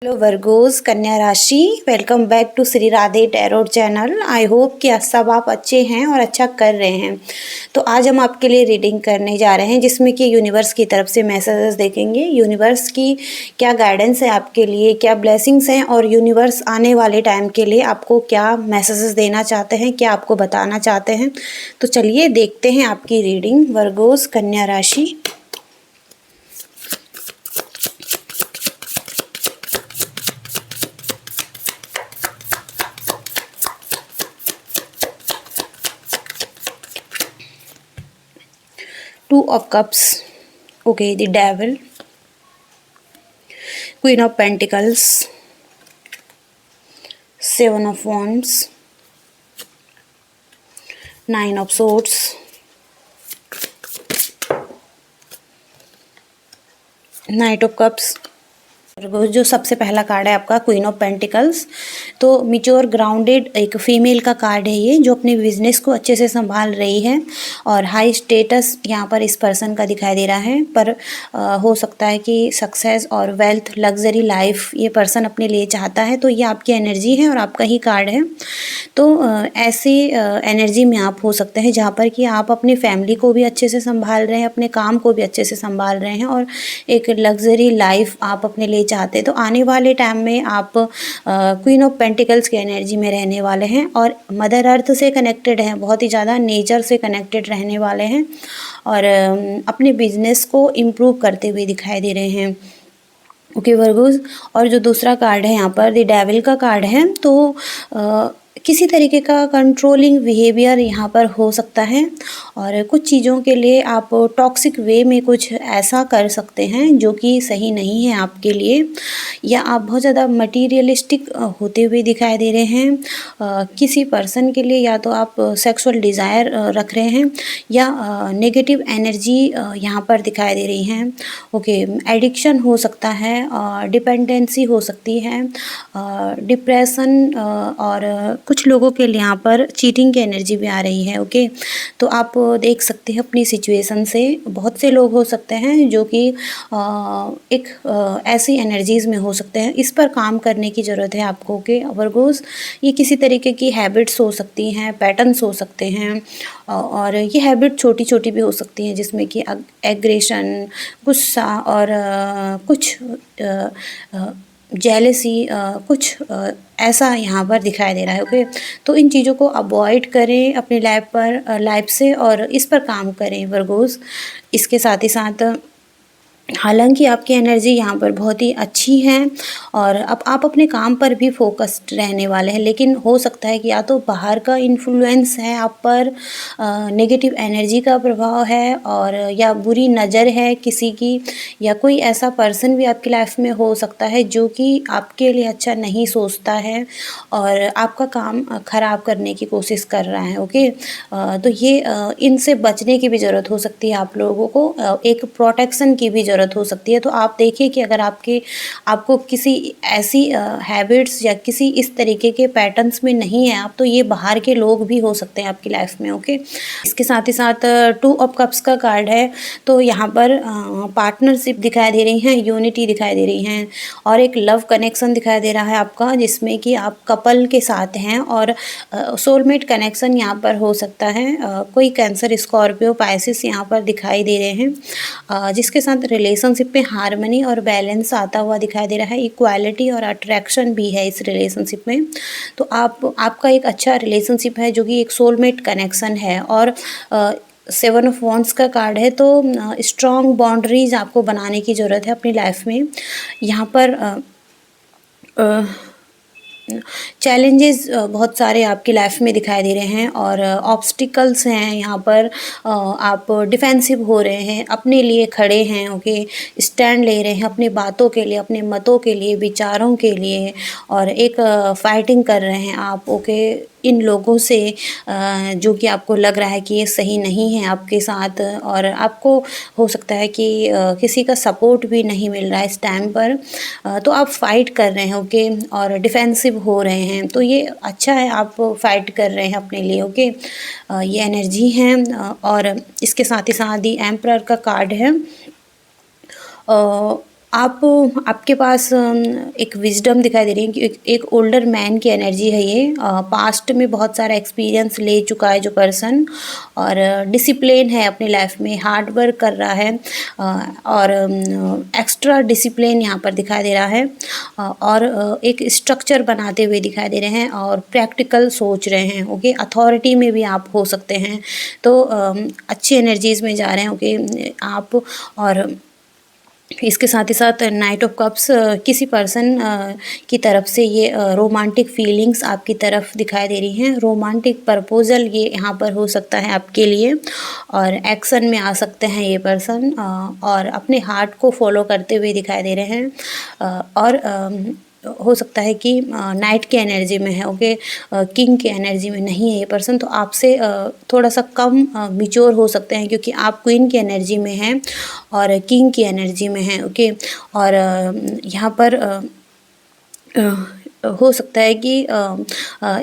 Hello Virgos कन्या राशि, welcome back to Shri Radhe tarot channel. I hope कि सब आप अच्छे हैं और अच्छा कर रहे हैं। तो आज हम आपके लिए रीडिंग करने जा रहे हैं जिसमें कि यूनिवर्स की तरफ से मैसेजेस देखेंगे। यूनिवर्स की क्या गाइडेंस है आपके लिए, क्या ब्लेसिंग्स हैं और यूनिवर्स आने वाले टाइम के लिए आपको क्या मैसेजेस देना चाहते हैं, क्या आपको बताना चाहते हैं। तो चलिए देखते हैं आपकी रीडिंग वर्गोस कन्या राशि। Two of Cups, okay, the Devil, Queen of Pentacles, Seven of Wands, Nine of Swords, Knight of Cups। जो सबसे पहला कार्ड है आपका क्वीन ऑफ पेंटिकल्स। तो मिच्योर ग्राउंडेड एक फीमेल का कार्ड है ये, जो अपने बिजनेस को अच्छे से संभाल रही है और हाई स्टेटस यहाँ पर इस पर्सन का दिखाई दे रहा है। पर हो सकता है कि सक्सेस और वेल्थ, लग्जरी लाइफ ये पर्सन अपने लिए चाहता है। तो ये आपकी एनर्जी है और आपका ही कार्ड है। तो ऐसी एनर्जी में आप हो सकते हैं जहाँ पर कि आप अपनी फैमिली को भी अच्छे से संभाल रहे हैं, अपने काम को भी अच्छे से संभाल रहे हैं और एक लग्जरी लाइफ आप अपने लिए चाहते हैं। तो आने वाले टाइम में आप क्वीन ऑफ पेंटिकल्स की एनर्जी में रहने वाले हैं और मदर अर्थ से कनेक्टेड हैं, बहुत ही ज़्यादा नेचर से कनेक्टेड रहने वाले हैं और अपने बिजनेस को इम्प्रूव करते हुए दिखाई दे रहे हैं। Okay Virgo's. और जो दूसरा कार्ड है यहाँ पर द डेविल का कार्ड है। तो किसी तरीके का कंट्रोलिंग बिहेवियर यहाँ पर हो सकता है और कुछ चीज़ों के लिए आप टॉक्सिक वे में कुछ ऐसा कर सकते हैं जो कि सही नहीं है आपके लिए, या आप बहुत ज़्यादा मटीरियलिस्टिक होते हुए दिखाई दे रहे हैं किसी पर्सन के लिए, या तो आप सेक्सुअल डिज़ायर रख रहे हैं या नेगेटिव एनर्जी यहाँ पर दिखाई दे रही हैं। ओके, एडिक्शन हो सकता है, डिपेंडेंसी हो सकती है, डिप्रेशन और कुछ लोगों के लिए यहाँ पर चीटिंग की एनर्जी भी आ रही है। ओके, तो आप देख सकते हैं अपनी सिचुएशन से, बहुत से लोग हो सकते हैं जो कि एक ऐसी एनर्जीज़ में हो सकते हैं। इस पर काम करने की ज़रूरत है आपको। ओके वर्गोस, ये किसी तरीके की हैबिट्स हो सकती हैं, पैटर्न्स हो सकते हैं और ये हैबिट छोटी छोटी भी हो सकती हैं जिसमें कि एग्रेशन, गुस्सा और कुछ जेलसी, कुछ ऐसा यहाँ पर दिखाई दे रहा है। ओके, तो इन चीज़ों को अवॉइड करें अपनी लाइफ से और इस पर काम करें वर्गोस। इसके साथ ही साथ हालांकि आपकी एनर्जी यहाँ पर बहुत ही अच्छी है और अब आप अपने काम पर भी फोकस्ड रहने वाले हैं, लेकिन हो सकता है कि या तो बाहर का इन्फ्लुएंस है आप पर, नेगेटिव एनर्जी का प्रभाव है और या बुरी नज़र है किसी की, या कोई ऐसा पर्सन भी आपकी लाइफ में हो सकता है जो कि आपके लिए अच्छा नहीं सोचता है और आपका काम ख़राब करने की कोशिश कर रहा है। ओके, तो ये इनसे बचने की भी ज़रूरत हो सकती है आप लोगों को, एक प्रोटेक्शन की भी ज़रूरत हो सकती है। तो आप देखिए कि अगर आपको किसी ऐसी हैबिट्स या किसी इस तरीके के पैटर्न्स में नहीं है आप, तो ये बाहर के लोग भी हो सकते हैं आपकी लाइफ में। ओके, इसके साथ ही साथ टू ऑफ कप्स का कार्ड है। तो यहाँ पर पार्टनरशिप दिखाई दे रही हैं, यूनिटी दिखाई दे रही हैं और एक लव कनेक्शन दिखाई दे रहा है आपका, जिसमें कि आप कपल के साथ हैं और सोलमेट कनेक्शन यहाँ पर हो सकता है। कोई कैंसर, स्कॉर्पियो, पाइसिस यहाँ पर दिखाई दे रहे हैं जिसके साथ रिलेशनशिप में हार्मनी और बैलेंस आता हुआ दिखाई दे रहा है। इक्वालिटी और अट्रैक्शन भी है इस रिलेशनशिप में। तो आपका एक अच्छा रिलेशनशिप है जो कि एक सोलमेट कनेक्शन है और सेवन ऑफ वॉन्ड्स का कार्ड है। तो स्ट्रॉन्ग बाउंड्रीज आपको बनाने की ज़रूरत है अपनी लाइफ में। यहाँ पर चैलेंजेस बहुत सारे आपकी लाइफ में दिखाई दे रहे हैं और ऑब्स्टिकल्स हैं यहाँ पर। आप डिफेंसिव हो रहे हैं, अपने लिए खड़े हैं। ओके, स्टैंड ले रहे हैं अपनी बातों के लिए, अपने मतों के लिए, विचारों के लिए और एक फाइटिंग कर रहे हैं आप। ओके, इन लोगों से जो कि आपको लग रहा है कि ये सही नहीं है आपके साथ और आपको हो सकता है कि किसी का सपोर्ट भी नहीं मिल रहा है इस टाइम पर, तो आप फाइट कर रहे हैं। ओके, और डिफेंसिव हो रहे हैं। तो ये अच्छा है, आप फाइट कर रहे हैं अपने लिए। ओके, ये एनर्जी है और इसके साथ ही साथ दी एम्परर का कार्ड है। आप आपके पास एक विज़डम दिखाई दे रही है कि एक ओल्डर मैन की एनर्जी है ये। पास्ट में बहुत सारा एक्सपीरियंस ले चुका है जो पर्सन, और डिसिप्लिन है अपनी लाइफ में, हार्ड वर्क कर रहा है, और एक्स्ट्रा डिसिप्लिन यहाँ पर दिखाई दे रहा है, और एक स्ट्रक्चर बनाते हुए दिखाई दे रहे हैं और प्रैक्टिकल सोच रहे हैं। ओके, अथॉरिटी में भी आप हो सकते हैं, तो अच्छी एनर्जीज़ में जा रहे हैं। ओके आप, और इसके साथ ही साथ नाइट ऑफ कप्स, किसी पर्सन की तरफ से ये रोमांटिक फीलिंग्स आपकी तरफ दिखाई दे रही हैं। रोमांटिक प्रपोजल ये यहाँ पर हो सकता है आपके लिए, और एक्शन में आ सकते हैं ये पर्सन, और अपने हार्ट को फॉलो करते हुए दिखाई दे रहे हैं, और हो सकता है कि नाइट की एनर्जी में है। ओके, किंग की एनर्जी में नहीं है ये पर्सन, तो आपसे थोड़ा सा कम मैच्योर हो सकते हैं, क्योंकि आप क्वीन की एनर्जी में हैं और किंग की एनर्जी में हैं। ओके, और यहाँ पर हो सकता है कि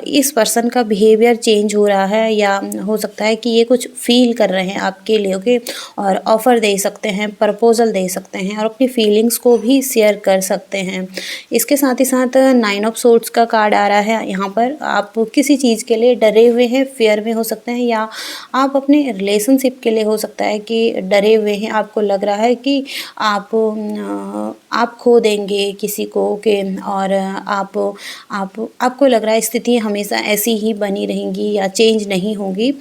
इस पर्सन का बिहेवियर चेंज हो रहा है, या हो सकता है कि ये कुछ फील कर रहे हैं आपके लिए। ओके, और ऑफ़र दे सकते हैं, प्रपोजल दे सकते हैं, और अपनी फीलिंग्स को भी शेयर कर सकते हैं। इसके साथ ही साथ 9 ऑफ सोर्ड्स का कार्ड आ रहा है यहाँ पर। आप किसी चीज़ के लिए डरे हुए हैं, फियर में हो सकते हैं, या आप अपने रिलेशनशिप के लिए हो सकता है कि डरे हुए हैं। आपको लग रहा है कि आप खो देंगे किसी को। ओके, और आपको लग रहा है स्थिति हमेशा ऐसी ही बनी रहेंगी या चेंज नहीं होगी।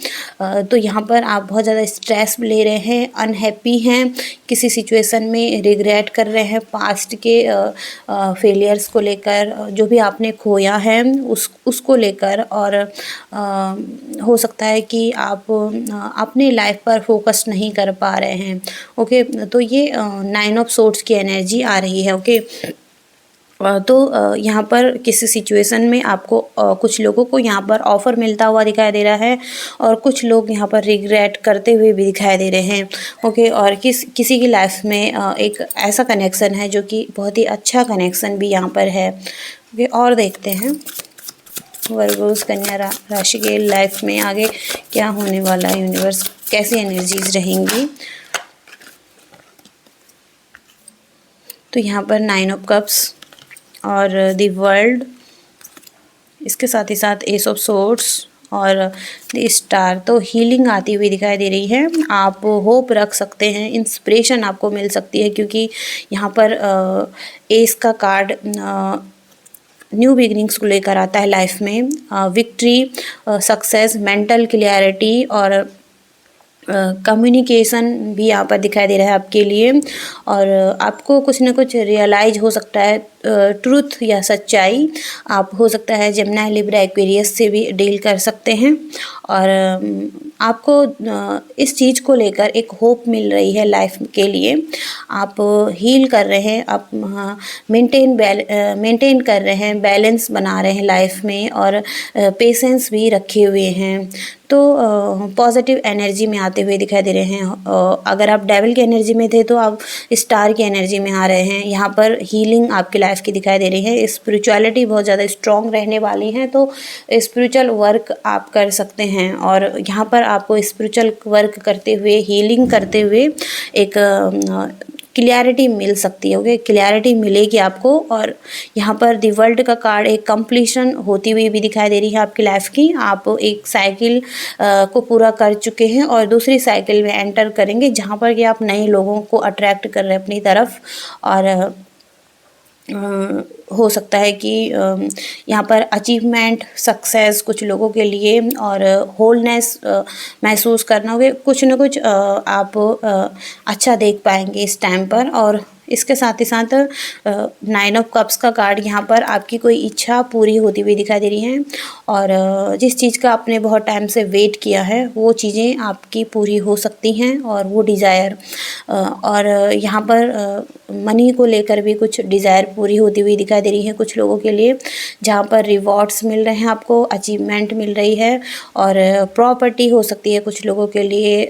तो यहाँ पर आप बहुत ज़्यादा स्ट्रेस ले रहे हैं, अनहैप्पी हैं, किसी सिचुएशन में रिग्रेट कर रहे हैं पास्ट के फेलियर्स को लेकर, जो भी आपने खोया है उसको लेकर, और हो सकता है कि आप अपने लाइफ पर फोकस नहीं कर पा रहे हैं। ओके, तो ये 9 ऑफ सोर्ड्स की एनर्जी आ रही है। ओके, तो यहाँ पर किसी सिचुएशन में आपको कुछ लोगों को यहाँ पर ऑफ़र मिलता हुआ दिखाई दे रहा है, और कुछ लोग यहाँ पर रिग्रेट करते हुए भी दिखाई दे रहे हैं। ओके, और किसी की लाइफ में एक ऐसा कनेक्शन है जो कि बहुत ही अच्छा कनेक्शन भी यहाँ पर है। ओके, और देखते हैं वर्गोस कन्या राशि के लाइफ में आगे क्या होने वाला है, यूनिवर्स कैसी एनर्जीज रहेंगी। तो यहाँ पर 9 ऑफ कप्स और द वर्ल्ड, इसके साथ ही साथ एस ऑफ सोर्ड्स और द स्टार। तो हीलिंग आती हुई दिखाई दे रही है। आप होप रख सकते हैं, इंस्पिरेशन आपको मिल सकती है, क्योंकि यहाँ पर एस का कार्ड न्यू बिगिनिंग्स को लेकर आता है लाइफ में। विक्ट्री, सक्सेस, मेंटल क्लियरिटी और कम्युनिकेशन भी यहाँ पर दिखाई दे रहा है आपके लिए, और आपको कुछ ना कुछ रियलाइज हो सकता है, ट्रूथ या सच्चाई। आप हो सकता है जेमिनी, लिब्रा, एक्वेरियस से भी डील कर सकते हैं, और आपको इस चीज़ को लेकर एक होप मिल रही है लाइफ के लिए। आप हील कर रहे हैं, आप मेंटेन कर रहे हैं, बैलेंस बना रहे हैं लाइफ में, और पेशेंस भी रखे हुए हैं। तो पॉजिटिव एनर्जी में आते हुए दिखाई दे रहे हैं। अगर आप डेविल की एनर्जी में थे तो आप स्टार की एनर्जी में आ रहे हैं। यहाँ पर हीलिंग आपकी लाइफ की दिखाई दे रही है। स्पिरिचुअलिटी बहुत ज़्यादा स्ट्रॉन्ग रहने वाली है, तो स्पिरिचुअल वर्क आप कर सकते हैं, और यहाँ पर आपको स्पिरिचुअल वर्क करते हुए, हीलिंग करते हुए एक क्लियरिटी मिल सकती है। ओके, क्लियरिटी मिलेगी आपको। और यहाँ पर दी वर्ल्ड का कार्ड एक कंप्लीशन होती हुई भी दिखाई दे रही है आपकी लाइफ की। आप एक साइकिल को पूरा कर चुके हैं और दूसरी साइकिल में एंटर करेंगे, जहाँ पर कि आप नए लोगों को अट्रैक्ट कर रहे हैं अपनी तरफ। और हो सकता है कि यहाँ पर अचीवमेंट, सक्सेस कुछ लोगों के लिए, और होलनेस महसूस करना होगा। कुछ ना कुछ आप अच्छा देख पाएंगे इस टाइम पर। और इसके साथ ही साथ 9 ऑफ कप्स का कार्ड यहाँ पर आपकी कोई इच्छा पूरी होती हुई दिखाई दे रही है, और जिस चीज़ का आपने बहुत टाइम से वेट किया है वो चीज़ें आपकी पूरी हो सकती हैं, और वो डिज़ायर, और यहाँ पर मनी को लेकर भी कुछ डिज़ायर पूरी होती हुई दिखाई दे रही है कुछ लोगों के लिए, जहाँ पर रिवॉर्ड्स मिल रहे हैं आपको, अचीवमेंट मिल रही है, और प्रॉपर्टी हो सकती है कुछ लोगों के लिए,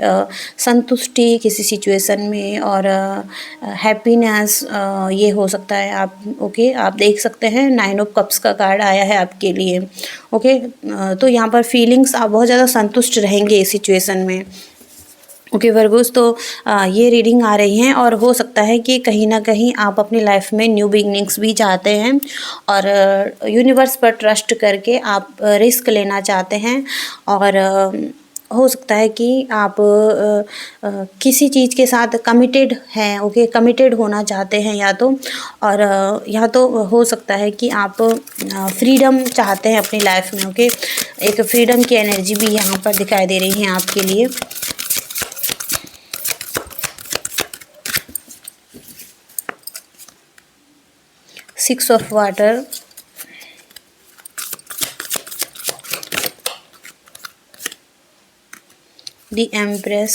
संतुष्टि किसी सिचुएशन में, और हैप्पीनेस ये हो सकता है। आप ओके, आप देख सकते हैं 9 ऑफ कप्स का कार्ड आया है आपके लिए। ओके, तो यहाँ पर फीलिंग्स आप बहुत ज़्यादा संतुष्ट रहेंगे इस सिचुएशन में। ओके वर्गोस, तो ये रीडिंग आ रही हैं और हो सकता है कि कहीं ना कहीं आप अपनी लाइफ में न्यू बिगनिंग्स भी चाहते हैं और यूनिवर्स पर ट्रस्ट करके आप रिस्क लेना चाहते हैं और हो सकता है कि आप किसी चीज़ के साथ कमिटेड हैं। ओके, कमिटेड होना चाहते हैं या तो, और या तो हो सकता है कि आप फ्रीडम चाहते हैं अपनी लाइफ में। ओके, एक फ्रीडम की एनर्जी भी यहाँ पर दिखाई दे रही है आपके लिए। Six of water, the empress,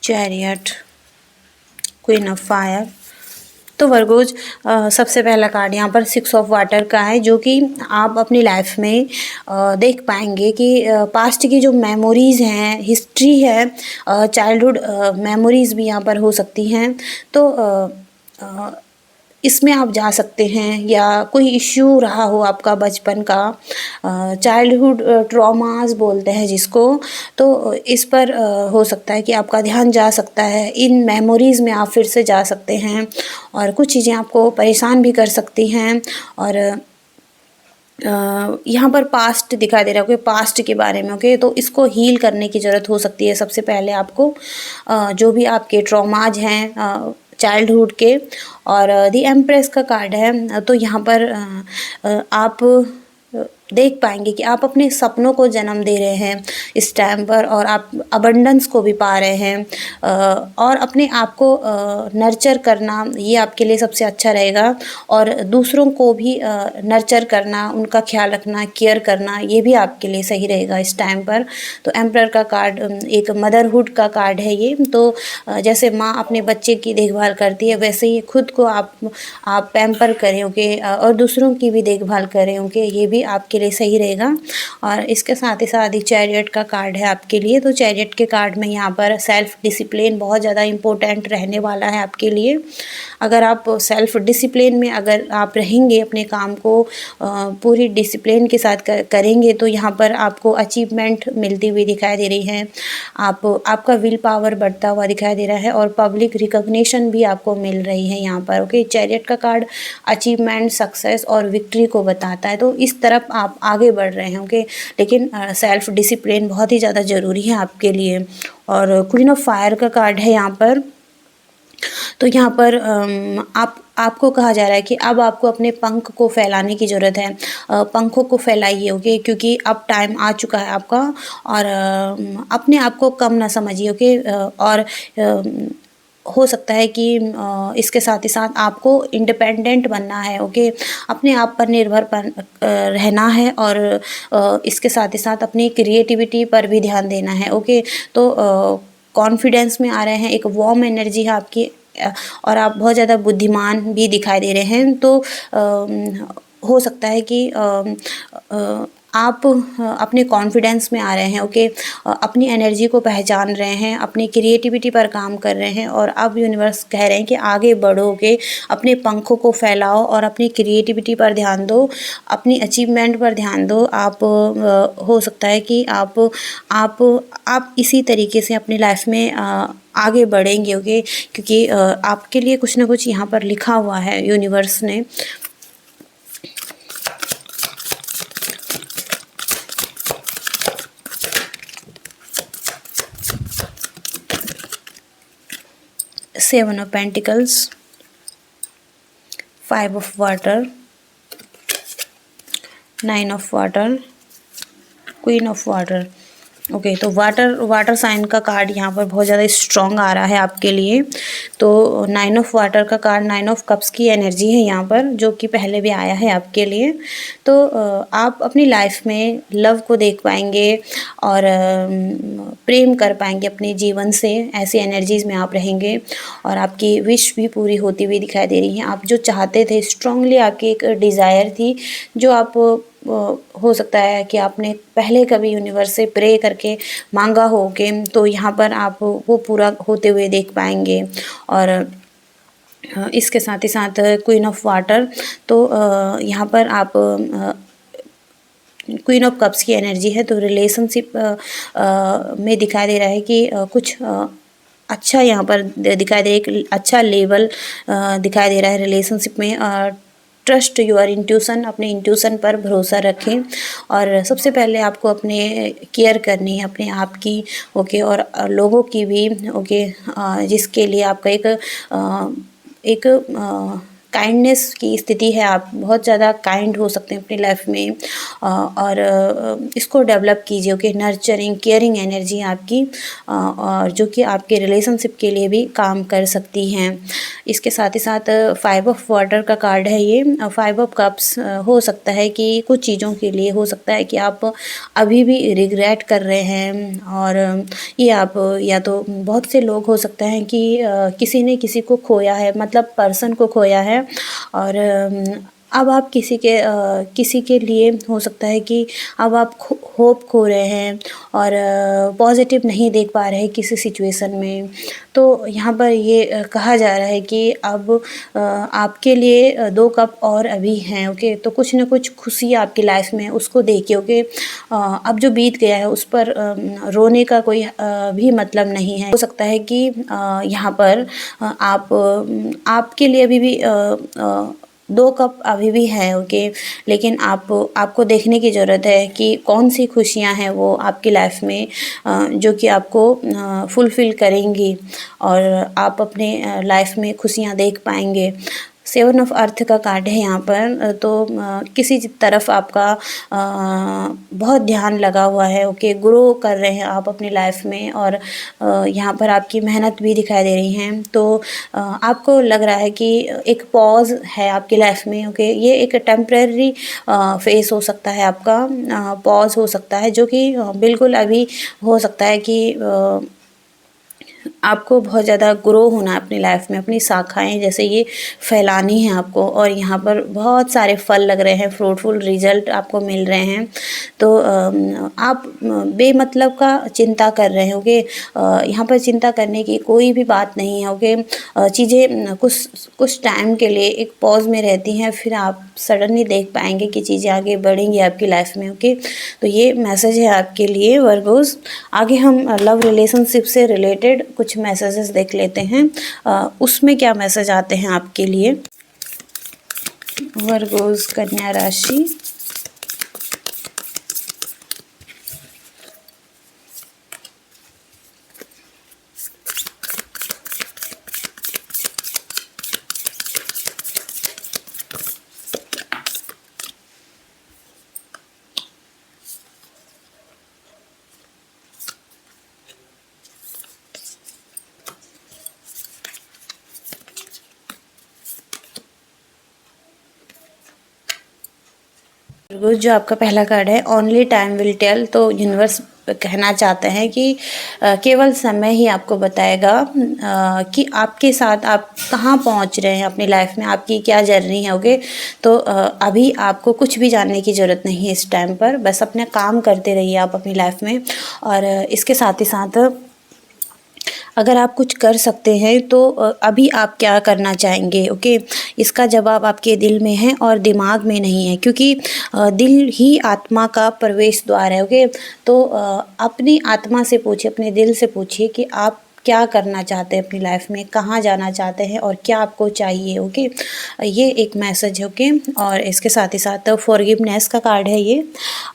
chariot, queen of fire. तो वर्गोज, सबसे पहला कार्ड यहाँ पर सिक्स ऑफ वाटर का है, जो कि आप अपनी लाइफ में देख पाएंगे कि पास्ट की जो मेमोरीज़ हैं, हिस्ट्री है, चाइल्डहुड मेमोरीज़ भी यहाँ पर हो सकती हैं। तो इसमें आप जा सकते हैं, या कोई इश्यू रहा हो आपका बचपन का, चाइल्डहुड ट्रॉमास बोलते हैं जिसको, तो इस पर हो सकता है कि आपका ध्यान जा सकता है। इन मेमोरीज़ में आप फिर से जा सकते हैं और कुछ चीज़ें आपको परेशान भी कर सकती हैं। और यहाँ पर पास्ट दिखाई दे रहा है, पास्ट के बारे में। ओके, तो इसको हील करने की ज़रूरत हो सकती है। सबसे पहले आपको जो भी आपके ट्रॉमाज हैं चाइल्डहुड के, और द एम्प्रेस का कार्ड है, तो यहाँ पर आप देख पाएंगे कि आप अपने सपनों को जन्म दे रहे हैं इस टाइम पर, और आप अबंडेंस को भी पा रहे हैं, और अपने आप को नर्चर करना, ये आपके लिए सबसे अच्छा रहेगा। और दूसरों को भी नर्चर करना, उनका ख्याल रखना, केयर करना, ये भी आपके लिए सही रहेगा इस टाइम पर। तो एम्परर का कार्ड एक मदरहुड का कार्ड है ये। तो जैसे माँ अपने बच्चे की देखभाल करती है, वैसे ही खुद को आप पैम्पर करें। ओके, और दूसरों की भी देखभाल करें। ओके, ये भी आपके लिए सही रहेगा। और इसके साथ ही साथ ही चैरियट का कार्ड है आपके लिए। तो चैरियट के कार्ड में यहाँ पर सेल्फ डिसिप्लिन बहुत ज़्यादा इम्पोर्टेंट रहने वाला है आपके लिए। अगर आप सेल्फ डिसिप्लिन में अगर आप रहेंगे, अपने काम को पूरी डिसिप्लिन के साथ करेंगे, तो यहाँ पर आपको अचीवमेंट मिलती हुई दिखाई दे रही है। आपका विल पावर बढ़ता हुआ दिखाई दे रहा है और पब्लिक रिकॉग्निशन भी आपको मिल रही है यहाँ पर। ओके, चैरियट का कार्ड अचीवमेंट, सक्सेस और विक्ट्री को बताता है। तो इस तरफ आप आगे बढ़ रहे हैं। ओके, लेकिन सेल्फ डिसिप्लिन बहुत ही ज़्यादा ज़रूरी है आपके लिए। और क्वीन ऑफ फायर का कार्ड है यहाँ पर। तो यहाँ पर आपको कहा जा रहा है कि अब आपको अपने पंख को फैलाने की ज़रूरत है। पंखों को फैलाइए। ओके, क्योंकि अब टाइम आ चुका है आपका। और अपने आप को कम ना समझिए। ओके, और हो सकता है कि इसके साथ ही साथ आपको इंडिपेंडेंट बनना है। ओके, अपने आप पर निर्भर रहना है, और इसके साथ ही साथ अपनी क्रिएटिविटी पर भी ध्यान देना है। ओके, तो कॉन्फिडेंस में आ रहे हैं, एक वार्म एनर्जी है आपकी, और आप बहुत ज़्यादा बुद्धिमान भी दिखाई दे रहे हैं। तो हो सकता है कि आप अपने कॉन्फिडेंस में आ रहे हैं। ओके, अपनी एनर्जी को पहचान रहे हैं, अपनी क्रिएटिविटी पर काम कर रहे हैं, और अब यूनिवर्स कह रहे हैं कि आगे बढ़ोगे, अपने पंखों को फैलाओ और अपनी क्रिएटिविटी पर ध्यान दो, अपनी अचीवमेंट पर ध्यान दो। आप हो सकता है कि आप इसी तरीके से अपनी लाइफ में आगे बढ़ेंगे। ओके, क्योंकि आपके लिए कुछ ना कुछ यहाँ पर लिखा हुआ है यूनिवर्स ने। Seven of pentacles, five of water, nine of water, queen of water. Okay, तो वाटर साइन का कार्ड यहाँ पर बहुत ज़्यादा स्ट्रॉन्ग आ रहा है आपके लिए। तो नाइन ऑफ वाटर का कार्ड नाइन ऑफ कप्स की एनर्जी है यहाँ पर, जो कि पहले भी आया है आपके लिए। तो आप अपनी लाइफ में लव को देख पाएंगे और प्रेम कर पाएंगे अपने जीवन से। ऐसी एनर्जीज़ में आप रहेंगे और आपकी विश भी पूरी होती हुई दिखाई दे रही है। आप जो चाहते थे, स्ट्रांगली आपकी एक डिज़ायर थी, जो आप हो सकता है कि आपने पहले कभी यूनिवर्स से प्रे करके मांगा होगे, तो यहाँ पर आप वो पूरा होते हुए देख पाएंगे। और इसके साथ ही साथ क्वीन ऑफ वाटर, तो यहाँ पर आप क्वीन ऑफ कप्स की एनर्जी है, तो रिलेशनशिप में दिखाई दे रहा है कि कुछ अच्छा यहाँ पर दिखाई दे, एक अच्छा लेवल दिखाई दे रहा है रिलेशनशिप में। ट्रस्ट योर इंट्यूशन, अपने इंट्यूशन पर भरोसा रखें, और सबसे पहले आपको अपने केयर करनी है अपने आप की, ओके, और लोगों की भी, ओके, जिसके लिए आपका एक काइंडनेस की स्थिति है, आप बहुत ज़्यादा काइंड हो सकते हैं अपनी लाइफ में, और इसको डेवलप कीजिए, ओके, नर्चरिंग केयरिंग एनर्जी आपकी, और जो कि आपके रिलेशनशिप के लिए भी काम कर सकती हैं। इसके साथ ही साथ 5 ऑफ वाटर का कार्ड है ये। 5 ऑफ कप्स हो सकता है कि कुछ चीज़ों के लिए हो सकता है कि आप अभी भी रिग्रेट कर रहे हैं, और ये आप, या तो बहुत से लोग हो सकते हैं कि किसी ने किसी को खोया है, मतलब पर्सन को खोया है, और अब आप किसी के लिए हो सकता है कि अब आप होप खो रहे हैं, और पॉजिटिव नहीं देख पा रहे हैं किसी सिचुएशन में। तो यहाँ पर ये कहा जा रहा है कि अब आपके लिए 2 कप और अभी हैं, ओके, तो कुछ ना कुछ खुशी आपकी लाइफ में उसको देखिए, ओके। अब जो बीत गया है उस पर रोने का कोई भी मतलब नहीं है। हो सकता है कि यहाँ पर आपके लिए अभी भी 2 कप अभी भी हैं, ओके, लेकिन आपको देखने की ज़रूरत है कि कौन सी खुशियाँ हैं वो आपकी लाइफ में जो कि आपको फुलफ़िल करेंगी, और आप अपने लाइफ में खुशियाँ देख पाएंगे। 7 ऑफ अर्थ का कार्ड है यहाँ पर, तो किसी तरफ आपका बहुत ध्यान लगा हुआ है, ओके, ग्रो कर रहे हैं आप अपनी लाइफ में, और यहाँ पर आपकी मेहनत भी दिखाई दे रही हैं। तो आपको लग रहा है कि एक पॉज है आपकी लाइफ में, ओके, ये एक टेम्परेरी फेस हो सकता है आपका, पॉज हो सकता है, जो कि बिल्कुल अभी हो सकता है कि आपको बहुत ज़्यादा ग्रो होना है अपनी लाइफ में, अपनी शाखाएँ जैसे ये फैलानी है आपको, और यहाँ पर बहुत सारे फल लग रहे हैं, फ्रूटफुल रिजल्ट आपको मिल रहे हैं। तो आप बेमतलब का चिंता कर रहे होगे, यहाँ पर चिंता करने की कोई भी बात नहीं है, ओके। चीज़ें कुछ टाइम के लिए एक पॉज में रहती हैं, फिर आप सडनली देख पाएंगे कि चीज़ें आगे बढ़ेंगी आपकी लाइफ में, ओके। तो ये मैसेज है आपके लिए वर्गोज़। आगे हम लव रिलेशनशिप से रिलेटेड कुछ मैसेजेस देख लेते हैं, उसमें क्या मैसेज आते हैं आपके लिए। वर्गोज़ कन्या राशि, जो आपका पहला कार्ड है ओनली टाइम विल टेल, तो यूनिवर्स कहना चाहते हैं कि केवल समय ही आपको बताएगा कि आपके साथ आप कहाँ पहुँच रहे हैं अपनी लाइफ में, आपकी क्या जर्नी है, ओके। तो अभी आपको कुछ भी जानने की ज़रूरत नहीं है इस टाइम पर, बस अपना काम करते रहिए आप अपनी लाइफ में। और इसके साथ ही साथ अगर आप कुछ कर सकते हैं तो अभी आप क्या करना चाहेंगे, ओके, इसका जवाब आपके दिल में है और दिमाग में नहीं है, क्योंकि दिल ही आत्मा का प्रवेश द्वार है, ओके। तो अपनी आत्मा से पूछिए, अपने दिल से पूछिए कि आप क्या करना चाहते हैं अपनी लाइफ में, कहाँ जाना चाहते हैं और क्या आपको चाहिए, ओके। ये एक मैसेज है, ओके। और इसके साथ ही साथ फॉरगिवनेस का कार्ड है ये।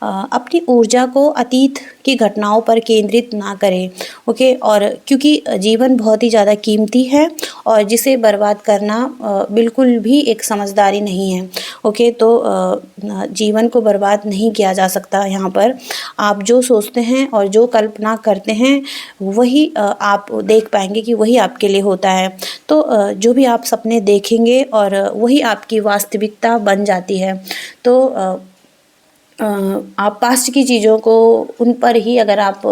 अपनी ऊर्जा को अतीत की घटनाओं पर केंद्रित ना करें, ओके, और क्योंकि जीवन बहुत ही ज़्यादा कीमती है और जिसे बर्बाद करना बिल्कुल भी एक समझदारी नहीं है, ओके। तो जीवन को बर्बाद नहीं किया जा सकता। यहाँ पर आप जो सोचते हैं और जो कल्पना करते हैं वही आप देख पाएंगे कि वही आपके लिए होता है। तो जो भी आप सपने देखेंगे और वही आपकी वास्तविकता बन जाती है। तो आप पास्ट की चीज़ों को उन पर ही अगर आप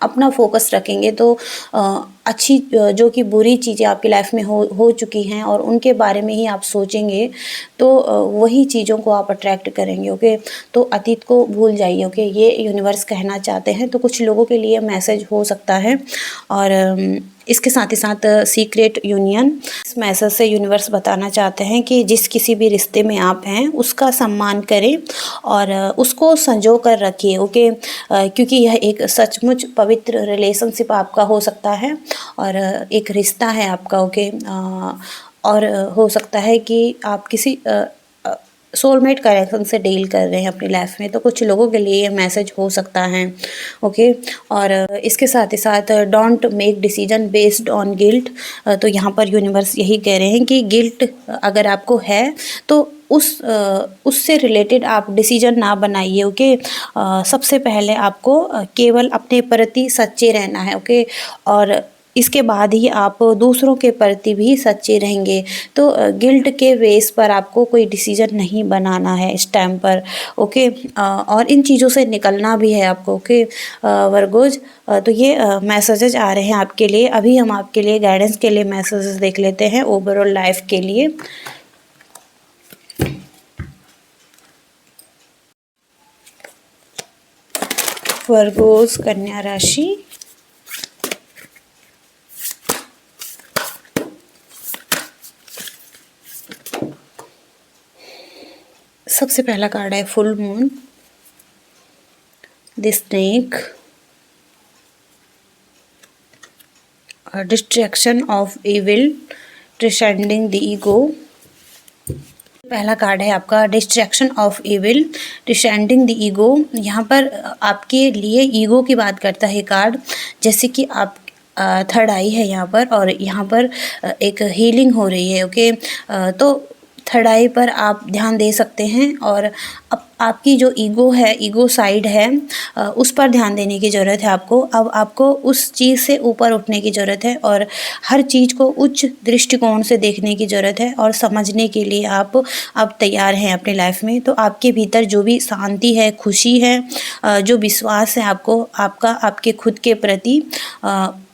अपना फोकस रखेंगे तो अच्छी जो कि बुरी चीज़ें आपकी लाइफ में हो चुकी हैं और उनके बारे में ही आप सोचेंगे, तो वही चीज़ों को आप अट्रैक्ट करेंगे। ओके, तो अतीत को भूल जाइए। ओके, ये यूनिवर्स कहना चाहते हैं। तो कुछ लोगों के लिए मैसेज हो सकता है। और इसके साथ ही साथ सीक्रेट यूनियन, इस मैसेज से यूनिवर्स बताना चाहते हैं कि जिस किसी भी रिश्ते में आप हैं उसका सम्मान करें और उसको संजो कर रखिए। ओके, क्योंकि यह एक सचमुच पवित्र रिलेशनशिप आपका हो सकता है और एक रिश्ता है आपका। ओके, और हो सकता है कि आप किसी सोलमेट कनेक्शन से डील कर रहे हैं अपनी लाइफ में। तो कुछ लोगों के लिए ये मैसेज हो सकता है। ओके, और इसके साथ ही साथ don't make decision based on guilt. तो यहाँ पर यूनिवर्स यही कह रहे हैं कि गिल्ट अगर आपको है तो उससे रिलेटेड आप डिसीजन ना बनाइए। ओके, सबसे पहले आपको केवल अपने प्रति सच्चे रहना है। ओके, और इसके बाद ही आप दूसरों के प्रति भी सच्चे रहेंगे। तो गिल्ट के बेस पर आपको कोई डिसीजन नहीं बनाना है इस टाइम पर। ओके, और इन चीज़ों से निकलना भी है आपको। ओके वर्गोज, तो ये मैसेजेज आ रहे हैं आपके लिए। अभी हम आपके लिए गाइडेंस के लिए मैसेजेस देख लेते हैं ओवरऑल लाइफ के लिए। वर्गोज कन्या राशि, सबसे पहला कार्ड है full moon, the snake, distraction of evil, transcending the ego. पहला कार्ड है आपका distraction of evil, transcending the ego. यहाँ पर आपके लिए ईगो की बात करता है कार्ड। जैसे कि आप थर्ड आई है यहाँ पर और यहाँ पर एक हीलिंग हो रही है। ओके, तो थर्ड आई पर आप ध्यान दे सकते हैं और आपकी जो ईगो है, ईगो साइड है, उस पर ध्यान देने की ज़रूरत है आपको। अब आपको उस चीज़ से ऊपर उठने की ज़रूरत है और हर चीज़ को उच्च दृष्टिकोण से देखने की ज़रूरत है और समझने के लिए आप अब तैयार हैं अपनी लाइफ में। तो आपके भीतर जो भी शांति है, खुशी है, जो विश्वास है आपको आपका आपके खुद के प्रति,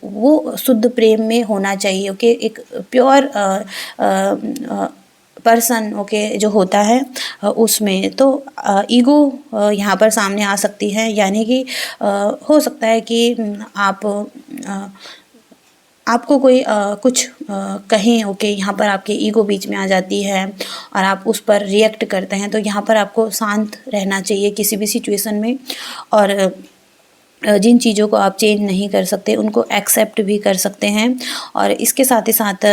वो शुद्ध प्रेम में होना चाहिए। ओके, एक प्योर पर्सन ओके जो होता है उसमें। तो ईगो यहाँ पर सामने आ सकती है, यानी कि हो सकता है कि आपको कोई कुछ कहें। ओके, यहाँ पर आपके ईगो बीच में आ जाती है और आप उस पर रिएक्ट करते हैं। तो यहाँ पर आपको शांत रहना चाहिए किसी भी सिचुएशन में और जिन चीज़ों को आप चेंज नहीं कर सकते उनको एक्सेप्ट भी कर सकते हैं। और इसके साथ ही साथ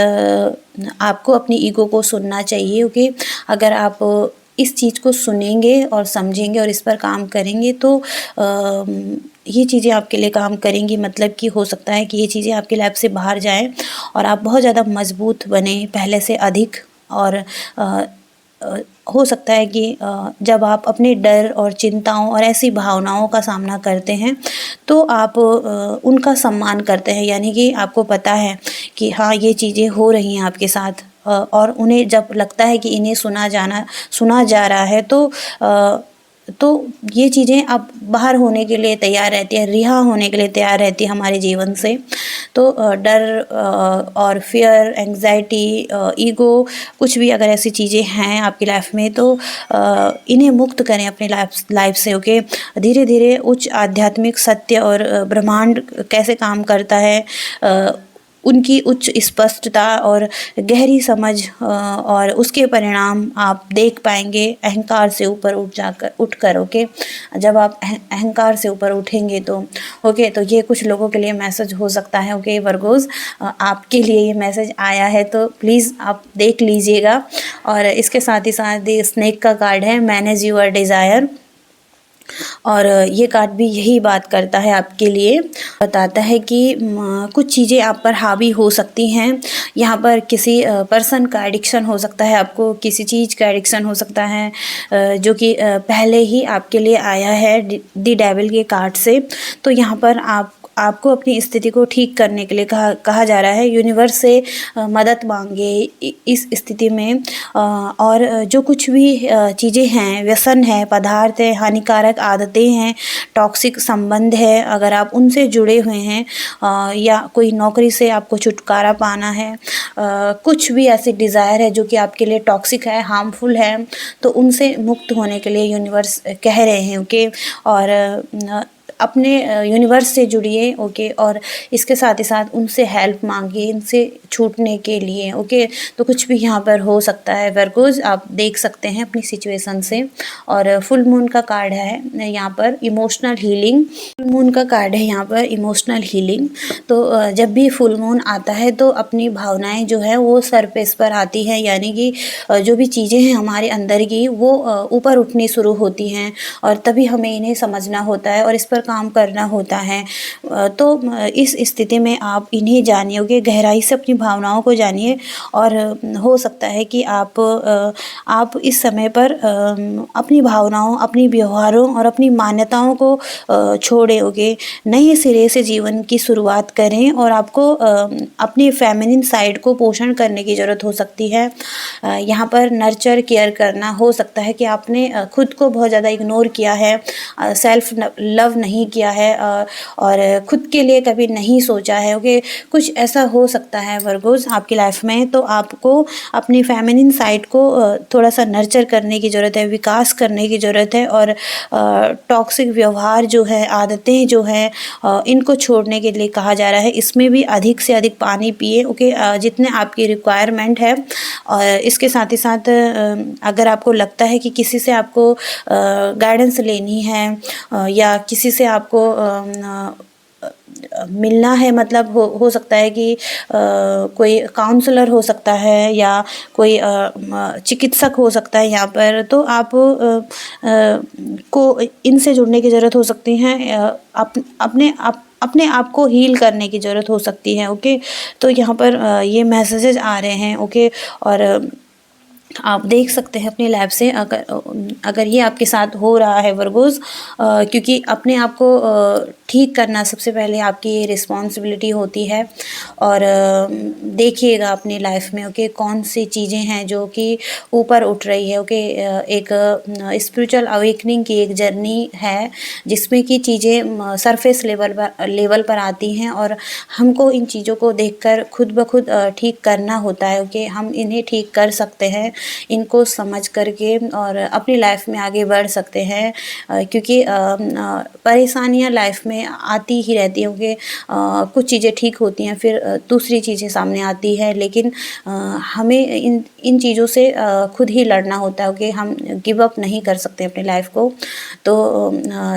आपको अपनी ईगो को सुनना चाहिए। ओके, अगर आप इस चीज़ को सुनेंगे और समझेंगे और इस पर काम करेंगे तो ये चीज़ें आपके लिए काम करेंगी। मतलब कि हो सकता है कि ये चीज़ें आपकी लाइफ से बाहर जाएं और आप बहुत ज़्यादा मजबूत बने पहले से अधिक। और हो सकता है कि जब आप अपने डर और चिंताओं और ऐसी भावनाओं का सामना करते हैं तो आप उनका सम्मान करते हैं, यानी कि आपको पता है कि हाँ ये चीज़ें हो रही हैं आपके साथ और उन्हें जब लगता है कि इन्हें सुना जा रहा है तो ये चीज़ें अब बाहर होने के लिए तैयार रहती है, रिहा होने के लिए तैयार रहती है हमारे जीवन से। तो डर और फियर, एंग्जाइटी, ईगो, कुछ भी अगर ऐसी चीज़ें हैं आपकी लाइफ में तो इन्हें मुक्त करें अपनी लाइफ से। ओके, धीरे धीरे उच्च आध्यात्मिक सत्य और ब्रह्मांड कैसे काम करता है, उनकी उच्च स्पष्टता और गहरी समझ और उसके परिणाम आप देख पाएंगे अहंकार से ऊपर उठकर। ओके, जब आप अहंकार से ऊपर उठेंगे तो ओके, तो ये कुछ लोगों के लिए मैसेज हो सकता है। ओके वर्गोज, आपके लिए ये मैसेज आया है तो प्लीज़ आप देख लीजिएगा। और इसके साथ ही साथ स्नेक का कार्ड है मैनेज योर डिज़ायर, और ये कार्ड भी यही बात करता है आपके लिए, बताता है कि कुछ चीज़ें आप पर हावी हो सकती हैं। यहाँ पर किसी पर्सन का एडिक्शन हो सकता है, आपको किसी चीज़ का एडिक्शन हो सकता है जो कि पहले ही आपके लिए आया है द डेविल के कार्ड से। तो यहाँ पर आपको अपनी स्थिति को ठीक करने के लिए कहा जा रहा है। यूनिवर्स से मदद मांगे इस स्थिति में। और जो कुछ भी चीज़ें हैं, व्यसन है, पदार्थ है, हानिकारक आदतें हैं, टॉक्सिक संबंध है, अगर आप उनसे जुड़े हुए हैं या कोई नौकरी से आपको छुटकारा पाना है, कुछ भी ऐसी डिज़ायर है जो कि आपके लिए टॉक्सिक है, हार्मफुल है, तो उनसे मुक्त होने के लिए यूनिवर्स कह रहे हैं। ओके, और अपने यूनिवर्स से जुड़िए। ओके, और इसके साथ ही साथ उनसे हेल्प मांगिए इनसे छूटने के लिए। ओके, तो कुछ भी यहाँ पर हो सकता है वर्गोज़, आप देख सकते हैं अपनी सिचुएशन से। और फुल मून का कार्ड है यहाँ पर इमोशनल हीलिंग। फुल मून का कार्ड है यहाँ पर इमोशनल हीलिंग। तो जब भी फुल मून आता है तो अपनी भावनाएं जो है वो सरफेस पर आती हैं, यानी कि जो भी चीज़ें हैं हमारे अंदर की वो ऊपर उठनी शुरू होती हैं, और तभी हमें इन्हें समझना होता है और इस पर काम करना होता है। तो इस स्थिति में आप इन्हें जानिए, गहराई से अपनी भावनाओं को जानिए। और हो सकता है कि आप इस समय पर अपनी भावनाओं, अपनी व्यवहारों और अपनी मान्यताओं को छोड़े। ओके, नए सिरे से जीवन की शुरुआत करें और आपको अपनी फेमिनिन साइड को पोषण करने की ज़रूरत हो सकती है। यहाँ पर नर्चर केयर करना हो सकता है कि आपने खुद को बहुत ज़्यादा इग्नोर किया है, सेल्फ लव नहीं किया है, और खुद के लिए कभी नहीं सोचा है। ओके, कुछ ऐसा हो सकता है वर्गोज़ आपकी लाइफ में। तो आपको अपनी फेमिनिन साइड को थोड़ा सा नर्चर करने की ज़रूरत है, विकास करने की ज़रूरत है। और टॉक्सिक व्यवहार जो है, आदतें जो हैं, इनको छोड़ने के लिए कहा जा रहा है। इसमें भी अधिक से अधिक पानी पिए। ओके, जितने आपकी रिक्वायरमेंट है। और इसके साथ ही साथ अगर आपको लगता है कि किसी से आपको गाइडेंस लेनी है या किसी से आपको मिलना है, मतलब हो सकता है कि कोई काउंसलर हो सकता है या कोई चिकित्सक हो सकता है यहाँ पर, तो आप को इनसे जुड़ने की ज़रूरत हो सकती है। अपने आप को हील करने की ज़रूरत हो सकती है। ओके, तो यहाँ पर ये मैसेजेस आ रहे हैं। ओके, और आप देख सकते हैं अपनी लैब से अगर ये आपके साथ हो रहा है वर्गोज़, क्योंकि अपने आप को ठीक करना सबसे पहले आपकी ये रिस्पॉन्सिबिलिटी होती है। और देखिएगा अपनी लाइफ में ओके कौन सी चीज़ें हैं जो कि ऊपर उठ रही है। ओके, एक स्पिरिचुअल अवेकनिंग की एक जर्नी है जिसमें कि चीज़ें सरफेस लेवल पर आती हैं, और हमको इन चीज़ों को देखकर खुद ब खुद ठीक करना होता है। ओके, हम इन्हें ठीक कर सकते हैं, इनको समझ करके, और अपनी लाइफ में आगे बढ़ सकते हैं। क्योंकि परेशानियां लाइफ में आती ही रहती हैं। क्योंकि कुछ चीज़ें ठीक होती हैं, फिर दूसरी चीज़ें सामने आती हैं, लेकिन हमें इन चीज़ों से खुद ही लड़ना होता है। कि हम गिव अप नहीं कर सकते अपनी लाइफ को। तो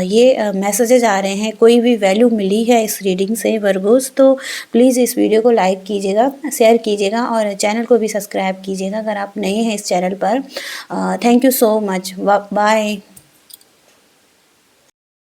ये मैसेजेस आ रहे हैं। कोई भी वैल्यू मिली है इस रीडिंग से वर्गोज़, तो प्लीज़ इस वीडियो को लाइक कीजिएगा, शेयर कीजिएगा और चैनल को भी सब्सक्राइब कीजिएगा अगर आप नए हैं इस चैनल पर। Thank you so much. Bye.